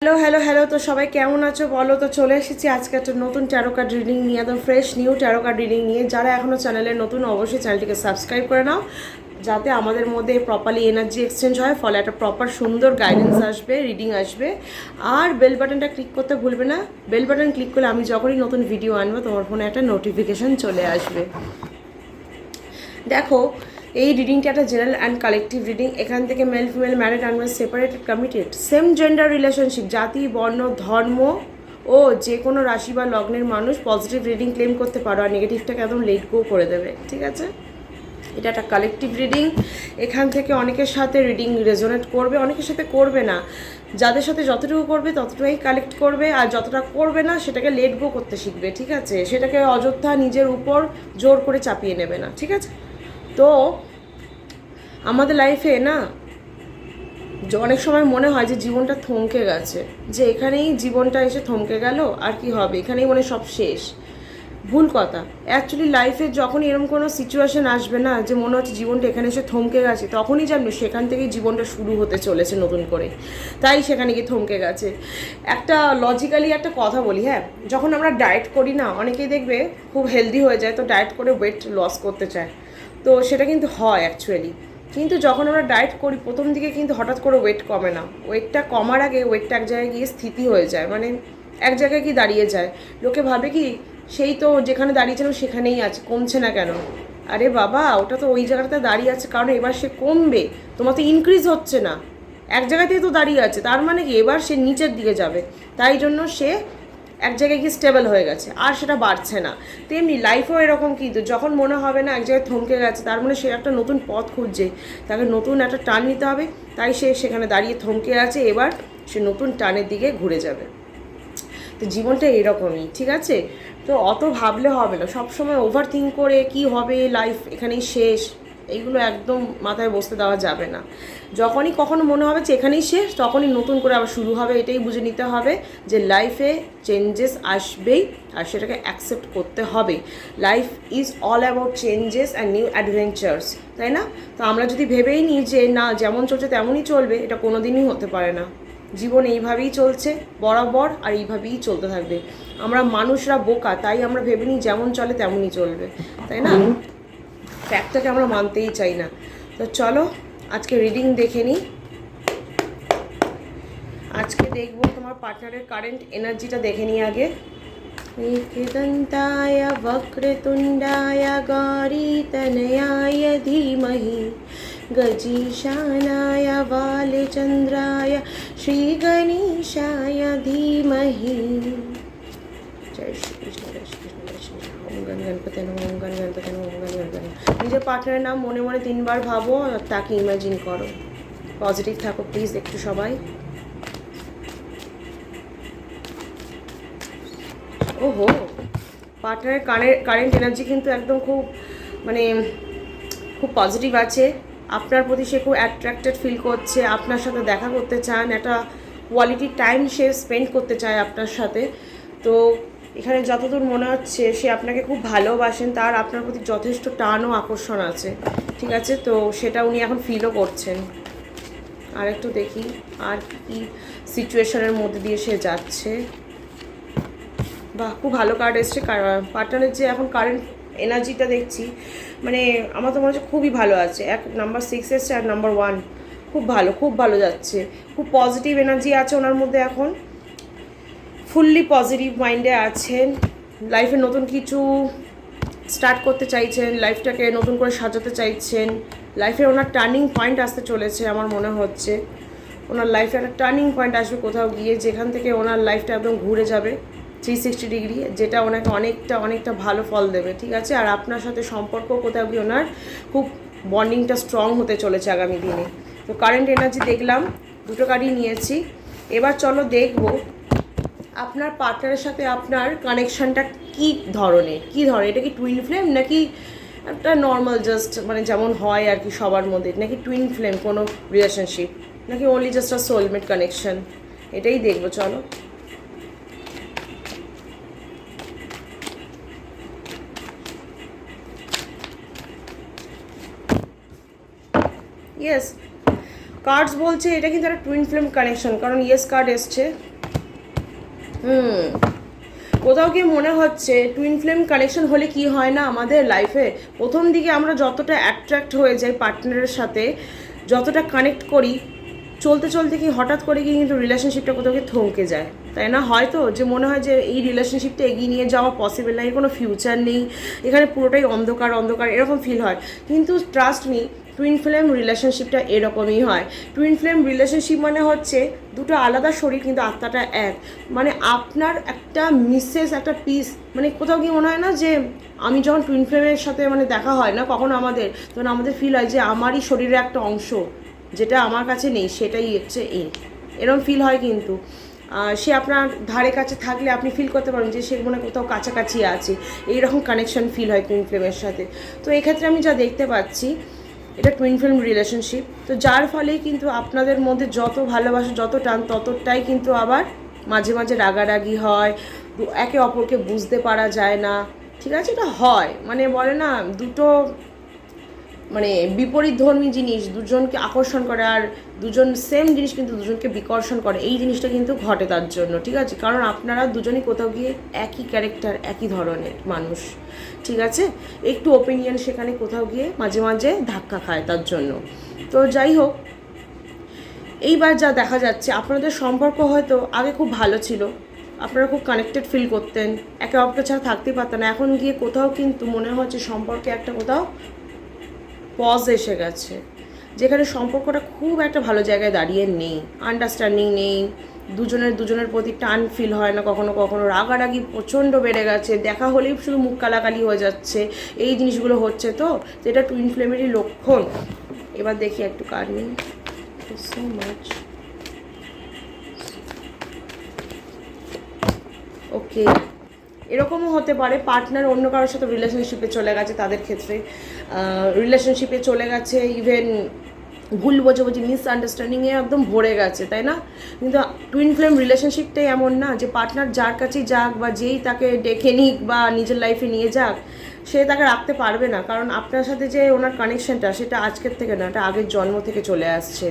Hello hello hello, তো সবাই কেমন আছো বলো। তো চলে এসেছি আজকে একটা নতুন ট্যারো কার্ড রিডিং নিয়ে, একদম fresh new taro card reading নিয়ে। যারা এখনও চ্যানেলে নতুন অবশ্যই চ্যানেলটিকে সাবস্ক্রাইব করে নাও, যাতে আমাদের মধ্যে প্রপারলি এনার্জি এক্সচেঞ্জ হয়, ফলে একটা প্রপার সুন্দর গাইডেন্স আসবে, রিডিং আসবে। আর বেল বাটনটা ক্লিক করতে ভুলবে না। বেল বাটন ক্লিক করলে আমি যখনই নতুন ভিডিও আনবো তোমার ফোনে একটা নোটিফিকেশান চলে আসবে। দেখো, এই রিডিংটা একটা জেনারেল অ্যান্ড কালেকটিভ রিডিং। এখান থেকে male female, married unmarried, separated, committed, same gender relationship, জাতি, বর্ণ, ধর্ম ও যে কোনো রাশি বা লগ্নের মানুষ পজিটিভ রিডিং ক্লেম করতে পারো, আর নেগেটিভটাকে একদম লেট গো করে দেবে, ঠিক আছে? এটা একটা কালেকটিভ রিডিং। এখান থেকে অনেকের সাথে রিডিং রেজোনেট করবে, অনেকের সাথে করবে না। যাদের সাথে যতটুকু করবে ততটুকুই কালেক্ট করবে, আর যতটা করবে না সেটাকে লেট গো করতে শিখবে, ঠিক আছে? সেটাকে অযথা নিজের উপর জোর করে চাপিয়ে নেবে না, ঠিক আছে? তো আমাদের লাইফে না অনেক সময় মনে হয় যে জীবনটা থমকে গেছে, যে এখানেই জীবনটা এসে থমকে গেল, আর কি হবে, এখানেই মনে সব শেষ। ভুল কথা। অ্যাকচুয়ালি লাইফে যখন এরকম কোনো সিচুয়েশান আসবে না যে মনে হচ্ছে জীবনটা এখানে এসে থমকে গেছে, তখনই জানবে সেখান থেকেই জীবনটা শুরু হতে চলেছে নতুন করে। তাই সেখানে গিয়ে থমকে গেছে। একটা লজিক্যালি একটা কথা বলি, হ্যাঁ, যখন আমরা ডায়েট করি না, অনেকেই দেখবে খুব হেলদি হয়ে যায়, তো ডায়েট করে ওয়েট লস করতে চায়। তো সেটা কিন্তু হয় অ্যাকচুয়ালি, কিন্তু যখন আমরা ডায়েট করি প্রথম দিকে কিন্তু হঠাৎ করে ওয়েট কমে না। ওয়েটটা কমার আগে ওয়েটটা এক জায়গায় গিয়ে স্থিতি হয়ে যায়, মানে এক জায়গায় কি দাঁড়িয়ে যায়। লোকে ভাবে কি সেই তো যেখানে দাঁড়িয়েছিলাম সেখানেই আছে, কমছে না কেন? আরে বাবা, ওটা তো ওই জায়গাটাতে দাঁড়িয়ে আছে কারণ এবার সে কমবে, তোমার তো ইনক্রিজ হচ্ছে না। এক জায়গাতেই তো দাঁড়িয়ে আছে, তার মানে কি এবার সে নিচের দিকে যাবে। তাই জন্য সে এক জায়গায় গিয়ে স্টেবল হয়ে গেছে, আর সেটা বাড়ছে না। তেমনি লাইফও এরকম, কিন্তু যখন মনে হবে না এক জায়গায় থমকে গেছে, তার মানে সে একটা নতুন পথ খুঁজছে, তাকে নতুন একটা টার্ন নিতে হবে। তাই সে সেখানে দাঁড়িয়ে থমকে আছে, এবার সে নতুন টার্নের দিকে ঘুরে যাবে। তো জীবনটা এরকমই, ঠিক আছে? তো অত ভাবলে হবে না, সবসময় ওভার থিঙ্ক করে কি হবে, লাইফ এখানেই শেষ, এইগুলো একদম মাথায় বসতে দেওয়া যাবে না। যখনই কখনো মনে হবে যে এখানেই শেষ, তখনই নতুন করে আবার শুরু হবে। এটাই বুঝে নিতে হবে যে লাইফে চেঞ্জেস আসবেই, আর সেটাকে অ্যাকসেপ্ট করতে হবে। Life is all about changes and new adventures, তাই না? তো আমরা যদি ভেবেই নিই যে না যেমন চলছে তেমনই চলবে, এটা কোনো দিনই হতে পারে না। জীবন এইভাবেই চলছে বরাবর, আর এইভাবেই চলতে থাকবে। আমরা মানুষরা বোকা, তাই আমরা ভেবে নিই যেমন চলে তেমনই চলবে, তাই না? ফ্যাক্টটাকে আমরা মানতেই চাই না। তো চলো আজকে রিডিং দেখে নিই। আজকে দেখবো তোমার পার্টনারের কারেন্ট এনার্জিটা দেখে নিই আগে। एकदन्ताय वक्रतुण्डाय गौरीतनयाय धीमहि गजीशानाय बालचन्द्राय श्रीगणेशाय धीमहि। जय श्री कृष्ण, जय श्री कृष्ण, जय श्री कृष्ण। ओम गण गणपति नमः, ओम गण गणपति नमः, ओम गण गणपति नमः। নিজের পার্টনারের নাম মনে মনে 3 বার ভাবো আর তাকে ইমাজিন করো। পজিটিভ থাকো প্লিজ একটু সবাই। ওহো, পার্টনারের কারেন্ট এনার্জি কিন্তু একদম খুব মানে খুব পজিটিভ আছে। আপনার প্রতি সে খুব অ্যাট্রাক্টেড ফিল করছে, আপনার সাথে দেখা করতে চান, একটা কোয়ালিটি টাইম সে স্পেন্ড করতে চায় আপনার সাথে। তো এখানে যতদূর মনে হচ্ছে সে আপনাকে খুব ভালোবাসেন, তার আপনার প্রতি যথেষ্ট টান ও আকর্ষণ আছে, ঠিক আছে? তো সেটা উনি এখন ফিলও করছেন। আর একটু দেখি আর কি সিচুয়েশনের মধ্যে দিয়ে সে যাচ্ছে। বাহ, খুব ভালো কার্ড এসছে। পার্টনারের যে এখন কারেন্ট এনার্জিটা দেখছি, মানে আমার তো মনে হচ্ছে খুবই ভালো আছে। নাম্বার 6 এসছে আর নাম্বার 1, খুব ভালো, খুব ভালো যাচ্ছে। খুব পজিটিভ এনার্জি আছে ওনার মধ্যে এখন, ফুললি পজিটিভ মাইন্ডে আছেন। লাইফে নতুন কিছু স্টার্ট করতে চাইছেন, লাইফটাকে নতুন করে সাজাতে চাইছেন। লাইফে ওনার টার্নিং পয়েন্ট আসতে চলেছে আমার মনে হচ্ছে। ওনার লাইফে একটা টার্নিং পয়েন্ট আসবে কোথাও গিয়ে, যেখান থেকে ওনার লাইফটা একদম ঘুরে যাবে 360 ডিগ্রি, যেটা ওনাকে অনেকটা ভালো ফল দেবে, ঠিক আছে? আর আপনার সাথে সম্পর্ক কোথাও গিয়ে ওনার খুব বন্ডিংটা স্ট্রং হতে চলেছে আগামী দিনে। তো কারেন্ট এনার্জি দেখলাম, দুটো কার্ডই নিয়েছি। এবার চলো দেখবো আপনার পার্টনারের সাথে আপনার কানেকশানটা কী ধরনের। এটা কি টুইন ফ্লেম, নাকি একটা নর্মাল জাস্ট মানে যেমন হয় আর কি সবার মধ্যে, নাকি টুইন ফ্লেম কোনো রিলেশনশিপ, নাকি অনলি জাস্ট আ সোলমেট কানেকশন? এটাই দেখবো চলো। ইয়েস, কার্ডস বলছে এটা কিন্তু একটা টুইন ফ্লেম কানেকশন, কারণ ইয়েস কার্ড এসছে। হুম, কোথাও গিয়ে মনে হচ্ছে টুইন ফ্লেম কানেকশন হলে কি হয় না আমাদের লাইফে, প্রথম দিকে আমরা যতটা অ্যাট্রাক্ট হয়ে যাই পার্টনারের সাথে, যতটা কানেক্ট করি, চলতে চলতে কি হঠাৎ করে গিয়ে কিন্তু রিলেশনশিপটা কোথাও গিয়ে থমকে যায়, তাই না? হয়তো যে মনে হয় যে এই রিলেশনশিপটা এগিয়ে নিয়ে যাওয়া পসিবল না, এর কোনো ফিউচার নেই, এখানে পুরোটাই অন্ধকার অন্ধকার এরকম ফিল হয়। কিন্তু ট্রাস্ট মি, টুইন ফ্লেম রিলেশনশিপটা এরকমই হয়। টুইন ফ্লেম রিলেশনশিপ মানে হচ্ছে দুটো আলাদা শরীর কিন্তু আত্মাটা এক। মানে আপনার একটা মিসেস, একটা পিস, মানে কোথাও গিয়ে মনে হয় না যে আমি যখন টুইন ফ্লেমের সাথে মানে দেখা হয় না কখনো আমাদের, তখন আমাদের ফিল হয় যে আমারই শরীরের একটা অংশ যেটা আমার কাছে নেই, সেটাই হচ্ছে এরকম ফিল হয়। কিন্তু সে আপনার ধারে কাছে থাকলে আপনি ফিল করতে পারেন যে সে মনে কোথাও কাছাকাছি আছে, এইরকম কানেকশন ফিল হয় টুইন ফ্লেমের সাথে। তো এক্ষেত্রে আমি যা দেখতে পাচ্ছি এটা টুইন ফ্লেম রিলেশনশিপ, তো যার ফলে কিন্তু আপনাদের মধ্যে যত ভালোবাসা, যত টান, ততটাই কিন্তু আবার মাঝে মাঝে রাগারাগি হয়, একে অপরকে বুঝতে পারা যায় না, ঠিক আছে? এটা হয়, মানে বলে না দুটো মানে বিপরীত ধর্মী জিনিস দুজনকে আকর্ষণ করে, আর দুজন সেম জিনিস কিন্তু দুজনকে বিকর্ষণ করে, এই জিনিসটা কিন্তু ঘটে তার জন্য, ঠিক আছে? কারণ আপনারা দুজনই কোথাও গিয়ে একই ক্যারেক্টার, একই ধরনের মানুষ, ঠিক আছে? একটু ওপিনিয়ন সেখানে কোথাও গিয়ে মাঝে মাঝে ধাক্কা খায় তার জন্য। তো যাই হোক, এইবার যা দেখা যাচ্ছে আপনাদের সম্পর্ক হয়তো আগে খুব ভালো ছিল, আপনারা খুব কানেক্টেড ফিল করতেন, একে অপরকে ছাড়া থাকতেই পারতেন না, এখন গিয়ে কোথাও কিন্তু মনে হচ্ছে সম্পর্কে একটা কোথাও পজ এসে গেছে, যেখানে সম্পর্কটা খুব একটা ভালো জায়গায় দাঁড়িয়ে নেই, আন্ডারস্ট্যান্ডিং নেই, দুজনের প্রতি টান ফিল হয় না, কখনো কখনো রাগারাগি প্রচণ্ড বেড়ে গেছে, দেখা হলেই শুধু মুখ কালাকালি হয়ে যাচ্ছে, এই জিনিসগুলো হচ্ছে। তো যেটা টুইন ফ্লেমেরই লক্ষণ। এবার দেখি একটু কার নেই, সো মাচ। ওকে, এরকমও হতে পারে পার্টনার অন্য কারোর সাথে রিলেশনশিপে চলে গেছে, তাদের ক্ষেত্রে রিলেশনশিপে চলে গেছে, ইভেন ভুল বোঝাবুঝি, মিসআন্ডারস্ট্যান্ডিংয়ে একদম ভরে গেছে, তাই না? কিন্তু টুইন ফ্লেম রিলেশনশিপটাই এমন না যে পার্টনার যার কাছেই যাক বা যেই তাকে ডেকে নিক বা নিজের লাইফে নিয়ে যাক, সে তাকে রাখতে পারবে না, কারণ আপনার সাথে যে ওনার কানেকশনটা সেটা আজকের থেকে না, এটা আগের জন্ম থেকে চলে আসছে।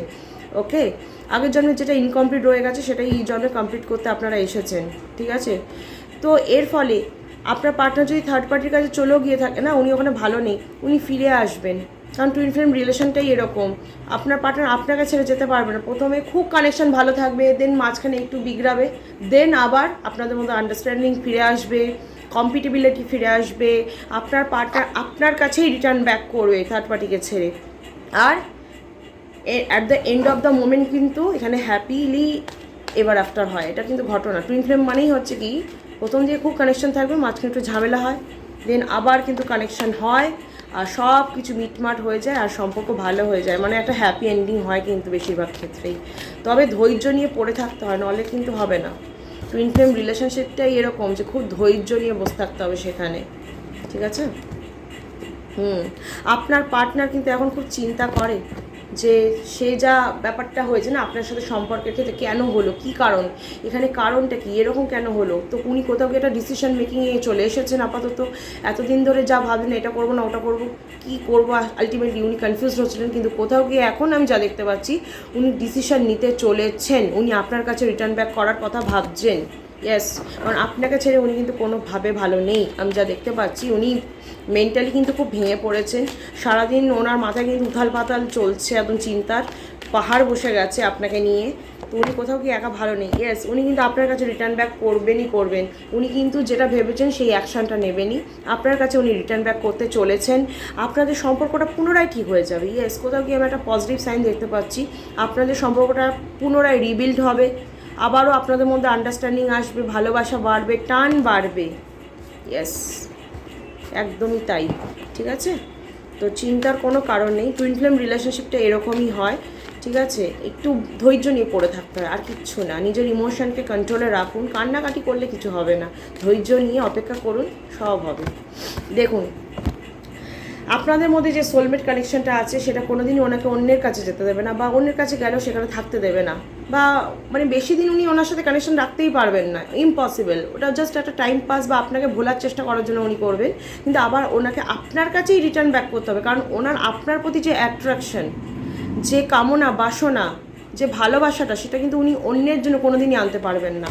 ওকে, আগের জন্মে যেটা ইনকমপ্লিট রয়ে গেছে সেটাই এই জন্মে কমপ্লিট করতে আপনারা এসেছেন, ঠিক আছে? তো এর ফলে আপনার পার্টনার যদি থার্ড পার্টির কাছে চলেও গিয়ে থাকে না, উনি ওখানে ভালো নেই, উনি ফিরে আসবেন, কারণ টুইন ফ্লেম রিলেশনটাই এরকম। আপনার পার্টনার আপনাকে ছেড়ে যেতে পারবে না, প্রথমে খুব কানেকশন ভালো থাকবে, দেন মাঝখানে একটু বিগড়াবে, দেন আবার আপনাদের মধ্যে আন্ডারস্ট্যান্ডিং ফিরে আসবে, কম্পিটিবিলিটি ফিরে আসবে, আপনার পার্টনার আপনার কাছেই রিটার্ন ব্যাক করবে থার্ড পার্টিকে ছেড়ে। আর at the end of the moment কিন্তু এখানে হ্যাপিলি এভার আফটার হয়, এটা কিন্তু ঘটনা। টুইন ফ্লেম মানেই হচ্ছে কি, প্রথম দিকে খুব কানেকশন থাকবে, মাঝখানে একটু ঝামেলা হয়, দেন আবার কিন্তু কানেকশন হয়, আর সব কিছু মিটমাট হয়ে যায়, আর সম্পর্ক ভালো হয়ে যায়, মানে একটা হ্যাপি এন্ডিং হয় কিন্তু বেশিরভাগ ক্ষেত্রেই। তবে ধৈর্য নিয়ে পড়ে থাকতে হয়, নাহলে কিন্তু হবে না। টুইন ফ্লেম রিলেশনশিপটাই এরকম যে খুব ধৈর্য নিয়ে বসে থাকতে হবে সেখানে, ঠিক আছে? আপনার পার্টনার কিন্তু এখন খুব চিন্তা করে যে সে যা ব্যাপারটা হয়েছে না আপনার সাথে সম্পর্কের ক্ষেত্রে, কেন হলো, কি কারণ, এখানে কারণটা কি, এরকম কেন হলো। তো উনি কোথাও একটা ডিসিশন মেকিংয়ে চলে এসেছেন আপাতত। এতদিন ধরে যা ভাবলেন এটা করবো না ওটা করবো, কী করবো, আলটিমেটলি উনি কনফিউজ হচ্ছিলেন, কিন্তু কোথাও গিয়ে এখন আমি যা দেখতে পাচ্ছি উনি ডিসিশন নিতে চলেছেন, উনি আপনার কাছে রিটার্ন ব্যাক করার কথা ভাবছেন। ইয়েস, কারণ আপনাকে ছেড়ে উনি কিন্তু কোনোভাবে ভালো নেই, আমি যা দেখতে পাচ্ছি উনি মেন্টালি কিন্তু খুব ভেঙে পড়েছেন, সারাদিন ওনার মাথায় কিন্তু উথাল পাতাল চলছে, একদম চিন্তার পাহাড় বসে গেছে আপনাকে নিয়ে। তো উনি কোথাও কি একা ভালো নেই। ইয়েস, উনি কিন্তু আপনার কাছে রিটার্ন ব্যাক করবেনই করবেন, উনি কিন্তু যেটা ভেবেছেন সেই অ্যাকশানটা নেবেনই, আপনার কাছে উনি রিটার্ন ব্যাক করতে চলেছেন, আপনাদের সম্পর্কটা পুনরায় ঠিক হয়ে যাবে। ইয়েস, কোথাও কি আমি একটা পজিটিভ সাইন দেখতে পাচ্ছি, আপনাদের সম্পর্কটা পুনরায় রিবিল্ড হবে, আবারও আপনাদের মধ্যে আন্ডারস্ট্যান্ডিং আসবে, ভালোবাসা বাড়বে, টান বাড়বে। ইয়েস, একদমই তাই, ঠিক আছে? তো চিন্তার কোনো কারণ নেই, টুইন ফ্লেম রিলেশনশিপটা এরকমই হয়, ঠিক আছে? একটু ধৈর্য নিয়ে পড়ে থাকতে হয়, আর কিচ্ছু না। নিজের ইমোশনকে কন্ট্রোলে রাখুন, কান্নাকাটি করলে কিছু হবে না, ধৈর্য নিয়ে অপেক্ষা করুন, সব হবে। দেখুন, আপনাদের মধ্যে যে সোলমেট কানেকশনটা আছে সেটা কোনোদিনই ওনাকে অন্যের কাছে যেতে দেবে না, বা অন্যের কাছে গেলেও সেখানে থাকতে দেবে না, বা মানে বেশি দিন উনি ওনার সাথে কানেকশন রাখতেই পারবেন না, ইম্পসিবল। ওটা জাস্ট একটা টাইম পাস বা আপনাকে ভোলার চেষ্টা করার জন্য উনি করবেন, কিন্তু আবার ওনাকে আপনার কাছেই রিটার্ন ব্যাক করতে হবে, কারণ ওনার আপনার প্রতি যে অ্যাট্রাকশন, যে কামনা বাসনা, যে ভালোবাসাটা, সেটা কিন্তু উনি অন্যের জন্য কোনোদিনই আনতে পারবেন না।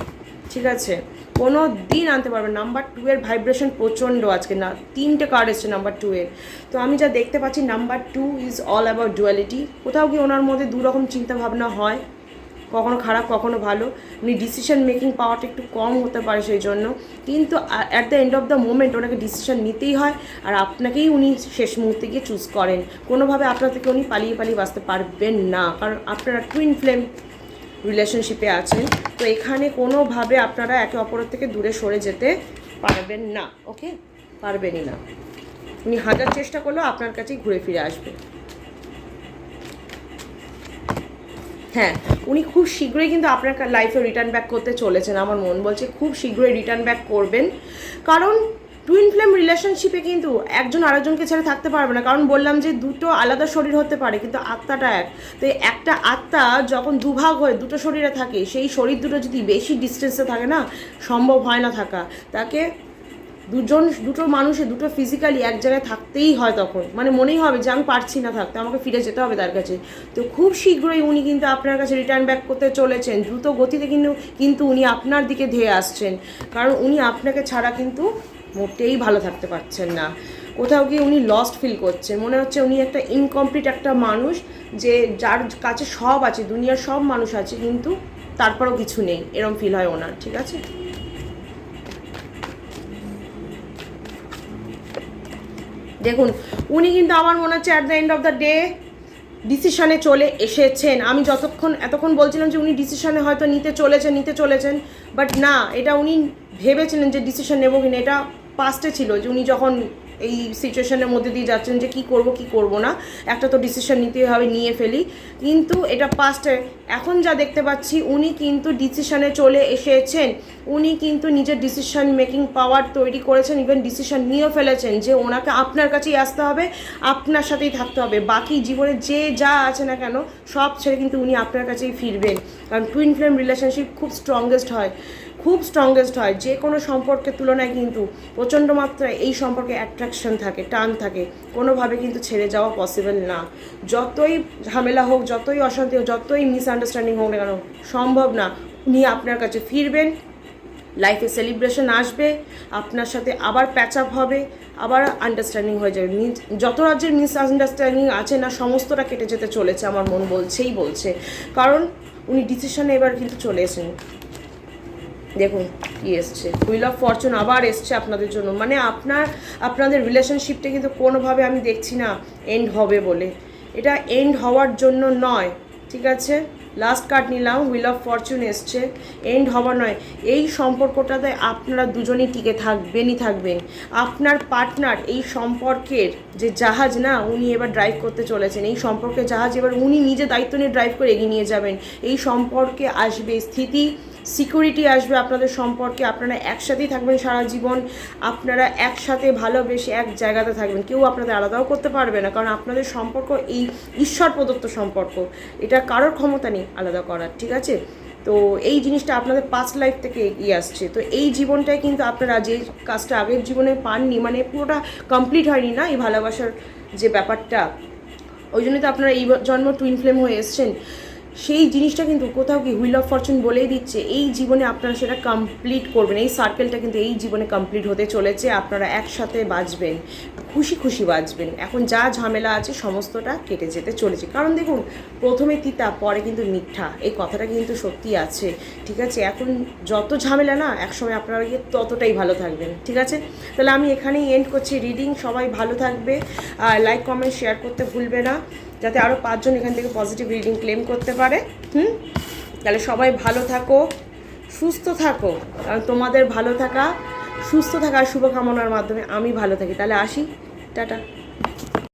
ঠিক আছে, কোনো দিন আনতে পারবে। নাম্বার 2 এর ভাইব্রেশন প্রচণ্ড আজকে, না 3টে কার্ড এসছে নাম্বার 2 এর। তো আমি যা দেখতে পাচ্ছি number 2 is all about duality. কোথাও কি ওনার মধ্যে দুরকম চিন্তাভাবনা হয়, কখনো খারাপ কখনো ভালো। উনি ডিসিশন মেকিং পাওয়ারটা একটু কম হতে পারে সেই জন্য, কিন্তু at the end of the moment ওনাকে ডিসিশন নিতেই হয়, আর আপনাকেই উনি শেষ মুহূর্তে গিয়ে চুজ করেন। কোনোভাবে আপনার থেকে উনি পালিয়ে পালিয়ে বাঁচতে পারবেন না, কারণ আপনারা টুইন ফ্লেম রিলেশনশিপে আছেন। তো এখানে কোনোভাবে আপনারা একে অপরের থেকে দূরে সরে যেতে পারবেন না, ওকে, পারবেনই না। উনি হাজার চেষ্টা করলেও আপনার কাছেই ঘুরে ফিরে আসবে। হ্যাঁ, উনি খুব শীঘ্রই কিন্তু আপনার লাইফে রিটার্ন ব্যাক করতে চলেছেন, আমার মন বলছে খুব শীঘ্রই রিটার্ন ব্যাক করবেন। কারণ টুইন ফ্লেম রিলেশনশিপে কিন্তু একজন আরেকজনকে ছেড়ে থাকতে পারবে না, কারণ বললাম যে দুটো আলাদা শরীর হতে পারে কিন্তু আত্মাটা এক। তো একটা আত্মা যখন দুভাগ হয়ে দুটো শরীরে থাকে, সেই শরীর দুটো যদি বেশি ডিস্টেন্সে থাকে না, সম্ভব হয় না থাকা। তাকে দুটো মানুষের দুটো ফিজিক্যালি এক জায়গায় থাকতেই হয়, তখন মানে মনেই হবে যে আমি পারছি না থাকতে, আমাকে ফিরে যেতে হবে তার কাছে। তো খুব শীঘ্রই উনি কিন্তু আপনার কাছে রিটার্ন ব্যাক করতে চলেছেন, দ্রুত গতিতে কিন্তু উনি আপনার দিকে ধেয়ে আসছেন, কারণ উনি আপনাকে ছাড়া কিন্তু মোটেই ভালো থাকতে পারছেন না। কোথাও গিয়ে উনি লস্ট ফিল করছেন, মনে হচ্ছে উনি একটা ইনকমপ্লিট একটা মানুষ, যে যার কাছে সব আছে, দুনিয়ার সব মানুষ আছে কিন্তু তারপরও কিছু নেই, এরম ফিল হয় ওনার। ঠিক আছে, দেখুন উনি কিন্তু আমার মনে হচ্ছে at the end of the day ডিসিশনে চলে এসেছেন। আমি এতক্ষণ বলছিলাম যে উনি ডিসিশনে হয়তো নিতে চলেছেন, বাট না, এটা উনি ভেবেছিলেন যে ডিসিশন নেবো কিনা, এটা পাস্টে ছিল যে উনি যখন এই সিচুয়েশনের মধ্যে দিয়ে যাচ্ছেন যে কি করব না, একটা তো ডিসিশন নিতেই হবে, নিয়ে ফেলি, কিন্তু এটা পাস্টে। এখন যা দেখতে পাচ্ছি উনি কিন্তু ডিসিশনে চলে এসেছেন, উনি কিন্তু নিজের ডিসিশন মেকিং পাওয়ার তৈরি করেছেন, ইভেন ডিসিশন নিয়েও ফেলেছেন যে ওনাকে আপনার কাছেই আসতে হবে, আপনার সাথেই থাকতে হবে, বাকি জীবনে যে যা আছে না কেন সব ছেড়ে কিন্তু উনি আপনার কাছেই ফিরবেন। কারণ টুইন ফ্লেম রিলেশনশিপ খুব স্ট্রংগেস্ট হয়, যে কোনো সম্পর্কের তুলনায় কিন্তু প্রচণ্ড মাত্রায় এই সম্পর্কে অ্যাট্রাকশন থাকে, টান থাকে, কোনোভাবে কিন্তু ছেড়ে যাওয়া পসিবল না। যতই ঝামেলা হোক, যতই অশান্তি হোক, যতই মিসআন্ডারস্ট্যান্ডিং হোক না কেন, সম্ভব না। উনি আপনার কাছে ফিরবেন, লাইফে সেলিব্রেশন আসবে, আপনার সাথে আবার প্যাচ আপ হবে, আবার আন্ডারস্ট্যান্ডিং হয়ে যাবে। যত রাজ্যের মিসআন্ডারস্ট্যান্ডিং আছে না, সমস্তটা কেটে যেতে চলেছে, আমার মন বলছে, কারণ উনি ডিসিশনে এবার কিন্তু চলে এসেছেন। দেখুন কি এসছে, হুইল অফ ফরচুন আবার এসছে আপনাদের জন্য, মানে আপনাদের রিলেশনশিপটা কিন্তু কোনোভাবে আমি দেখছি না এন্ড হবে বলে, এটা এন্ড হওয়ার জন্য নয়। ঠিক আছে, লাস্ট কার্ড নিলাম, হুইল অফ ফরচুন এসছে, এন্ড হওয়া নয়। এই সম্পর্কটাতে আপনারা দুজনেই টিকে থাকবেন। আপনার পার্টনার এই সম্পর্কের যে জাহাজ না, উনি এবার ড্রাইভ করতে চলেছেন, এই সম্পর্কের জাহাজ এবার উনি নিজে দায়িত্ব নিয়ে ড্রাইভ করে এগিয়ে নিয়ে যাবেন। এই সম্পর্কে আসবে স্থিতি, সিকিউরিটি আসবে আপনাদের সম্পর্কে, আপনারা একসাথেই থাকবেন সারা জীবন, আপনারা একসাথে ভালোবেসে এক জায়গাতে থাকবেন, কেউ আপনাদের আলাদাও করতে পারবে না, কারণ আপনাদের সম্পর্ক এই ঈশ্বর প্রদত্ত সম্পর্ক, এটা কারোর ক্ষমতা নেই আলাদা করার। ঠিক আছে, তো এই জিনিসটা আপনাদের পাস্ট লাইফ থেকে এগিয়ে আসছে। তো এই জীবনটাই কিন্তু আপনারা যে কাজটা আগের জীবনে পাননি, মানে পুরোটা কমপ্লিট হয়নি না এই ভালোবাসার যে ব্যাপারটা, ওই জন্যই তো আপনারা এই জন্ম টুইন ফ্লেম হয়ে এসছেন। সেই জিনিসটা কিন্তু কোথাও কি হুইল অফ ফরচুন বলেই দিচ্ছে, এই জীবনে আপনারা সেটা কমপ্লিট করবেন, এই সার্কেলটা কিন্তু এই জীবনে কমপ্লিট হতে চলেছে, আপনারা একসাথে বাঁচবেন, খুশি বাঁচবেন। এখন যা ঝামেলা আছে সমস্তটা কেটে যেতে চলেছে, কারণ দেখুন প্রথমে তিতা পরে কিন্তু মিঠা, এই কথাটা কিন্তু সত্যি আছে। ঠিক আছে, এখন যত ঝামেলা না, একসময় আপনারা গিয়ে ততটাই ভালো থাকবেন। ঠিক আছে, তাহলে আমি এখানেই এন্ড করছি রিডিং। সবাই ভালো থাকবে, আর লাইক কমেন্ট শেয়ার করতে ভুলবে না, যাতে আরও 5 জন এখান থেকে পজিটিভ রিডিং ক্লেম করতে পারে। তাহলে সবাই ভালো থাকো, সুস্থ থাকো, কারণ তোমাদের ভালো থাকা, সুস্থ থাকা আর শুভকামনার মাধ্যমে আমি ভালো থাকি। তাহলে আসি, টাটা।